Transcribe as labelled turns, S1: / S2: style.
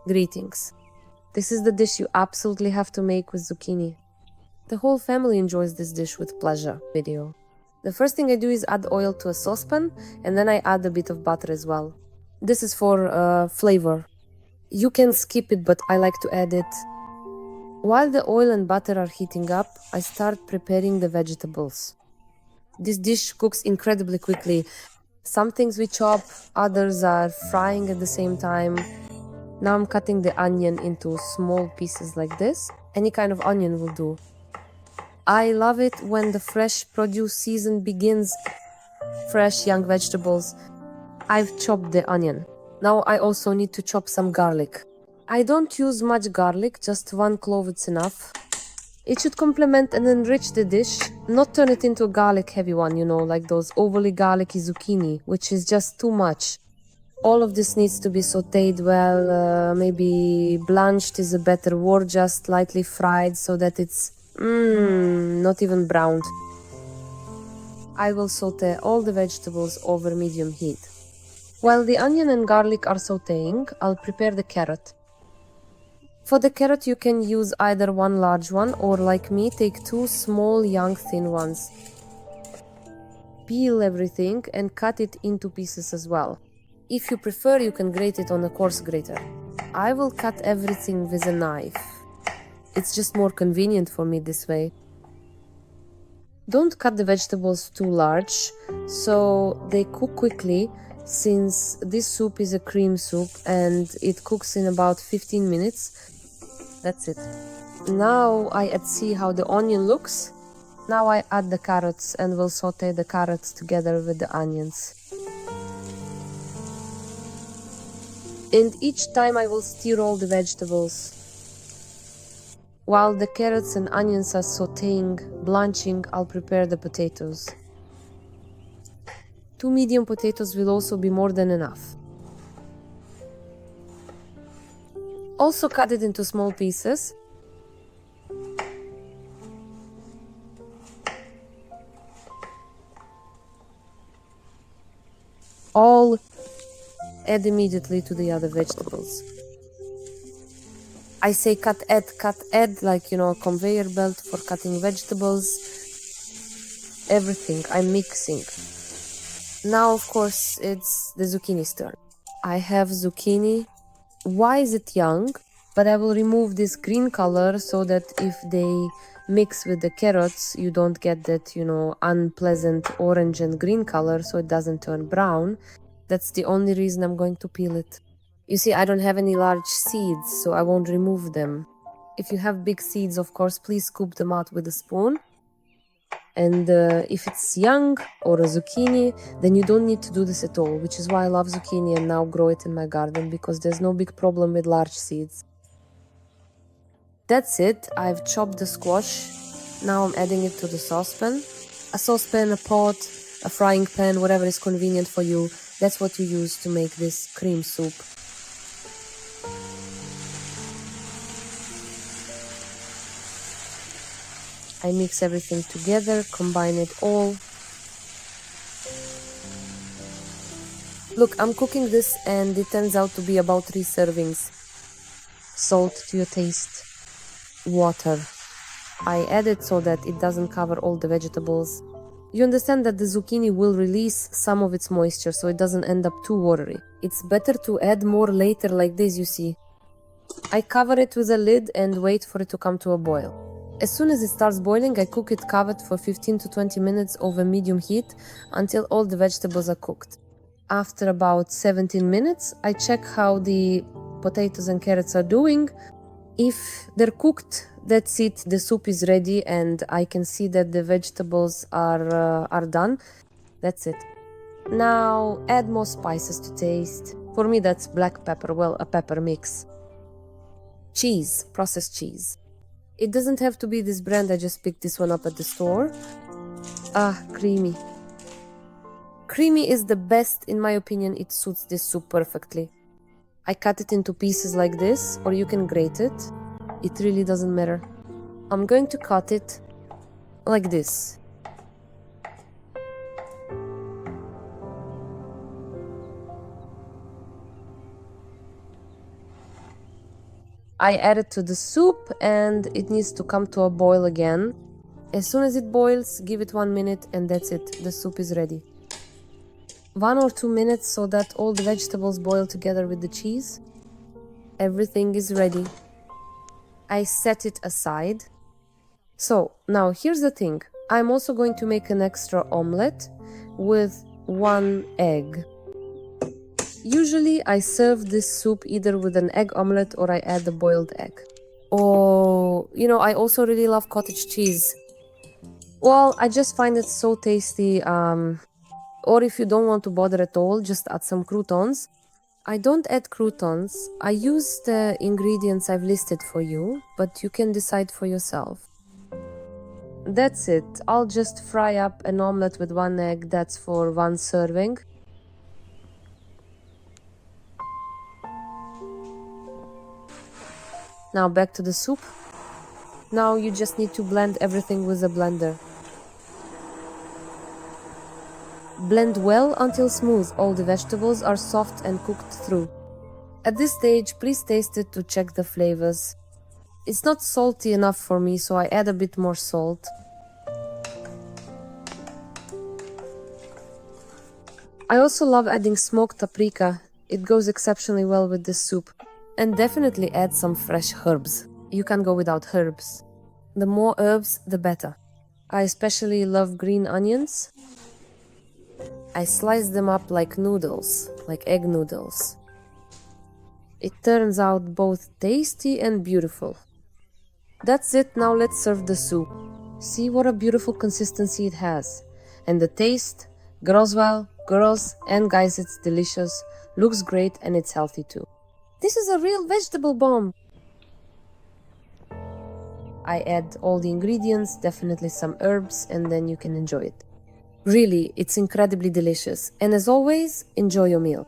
S1: Greetings. This is the dish you absolutely have to make with zucchini. The whole family enjoys this dish with pleasure. Video. The first thing I do is add oil to a saucepan, and then I add a bit of butter as well. This is for flavor. You can skip it, but I like to add it. While the oil and butter are heating up, I start preparing the vegetables. This dish cooks incredibly quickly. Some things we chop, others are frying at the same time. Now I'm cutting the onion into small pieces like this. Any kind of onion will do. I love it when the fresh produce season begins. Fresh young vegetables. I've chopped the onion. Now I also need to chop some garlic. I don't use much garlic, just 1 clove is enough. It should complement and enrich the dish, not turn it into a garlic heavy one, like those overly garlicky zucchini, which is just too much. All of this needs to be sauteed well, maybe blanched is a better word, just lightly fried so that it's not even browned. I will saute all the vegetables over medium heat. While the onion and garlic are sauteing, I'll prepare the carrot. For the carrot, you can use either 1 large one or, like me, take 2 small young thin ones. Peel everything and cut it into pieces as well. If you prefer, you can grate it on a coarse grater. I will cut everything with a knife. It's just more convenient for me this way. Don't cut the vegetables too large, so they cook quickly, since this soup is a cream soup and it cooks in about 15 minutes. That's it. Now I see how the onion looks. Now I add the carrots and will saute the carrots together with the onions. And each time I will stir all the vegetables. While the carrots and onions are sauteing, blanching, I'll prepare the potatoes. 2 medium potatoes will also be more than enough. Also cut it into small pieces. All add immediately to the other vegetables. I say cut, add, like, a conveyor belt for cutting vegetables. Everything I'm mixing. Now, of course, it's the zucchini's turn. I have zucchini. Why is it young? But I will remove this green color so that if they mix with the carrots, you don't get that, unpleasant orange and green color, so it doesn't turn brown. That's the only reason I'm going to peel it. You see, I don't have any large seeds, so I won't remove them. If you have big seeds, of course, please scoop them out with a spoon. And if it's young or a zucchini, then you don't need to do this at all, which is why I love zucchini and now grow it in my garden, because there's no big problem with large seeds. That's it. I've chopped the squash. Now I'm adding it to the saucepan. A saucepan, a pot, a frying pan, whatever is convenient for you. That's what you use to make this cream soup. I mix everything together, combine it all. Look, I'm cooking this and it turns out to be about 3 servings. Salt to your taste. Water. I add it so that it doesn't cover all the vegetables. You understand that the zucchini will release some of its moisture, so it doesn't end up too watery. It's better to add more later like this, you see. I cover it with a lid and wait for it to come to a boil. As soon as it starts boiling, I cook it covered for 15 to 20 minutes over medium heat until all the vegetables are cooked. After about 17 minutes, I check how the potatoes and carrots are doing. If they're cooked, that's it, the soup is ready and I can see that the vegetables are done. That's it. Now add more spices to taste. For me that's black pepper, a pepper mix. Cheese, processed cheese. It doesn't have to be this brand, I just picked this one up at the store. Creamy. Creamy is the best, in my opinion, it suits this soup perfectly. I cut it into pieces like this, or you can grate it. It really doesn't matter. I'm going to cut it like this. I add it to the soup and it needs to come to a boil again. As soon as it boils, give it 1 minute and that's it. The soup is ready. 1 or 2 minutes so that all the vegetables boil together with the cheese. Everything is ready. I set it aside. So now here's the thing. I'm also going to make an extra omelette with 1 egg. Usually I serve this soup either with an egg omelette or I add a boiled egg. Oh, I also really love cottage cheese. Well, I just find it so tasty. Or if you don't want to bother at all, just add some croutons. I don't add croutons. I use the ingredients I've listed for you, but you can decide for yourself. That's it. I'll just fry up an omelette with 1 egg. That's for 1 serving. Now back to the soup. Now you just need to blend everything with a blender. Blend well until smooth. All the vegetables are soft and cooked through. At this stage, please taste it to check the flavors. It's not salty enough for me, so I add a bit more salt. I also love adding smoked paprika. It goes exceptionally well with this soup. And definitely add some fresh herbs. You can't go without herbs. The more herbs, the better. I especially love green onions. I slice them up like noodles, like egg noodles. It turns out both tasty and beautiful. That's it, now let's serve the soup. See what a beautiful consistency it has. And the taste, grows well, and guys, it's delicious, looks great, and it's healthy too. This is a real vegetable bomb! I add all the ingredients, definitely some herbs, and then you can enjoy it. Really, it's incredibly delicious. And as always, enjoy your meal.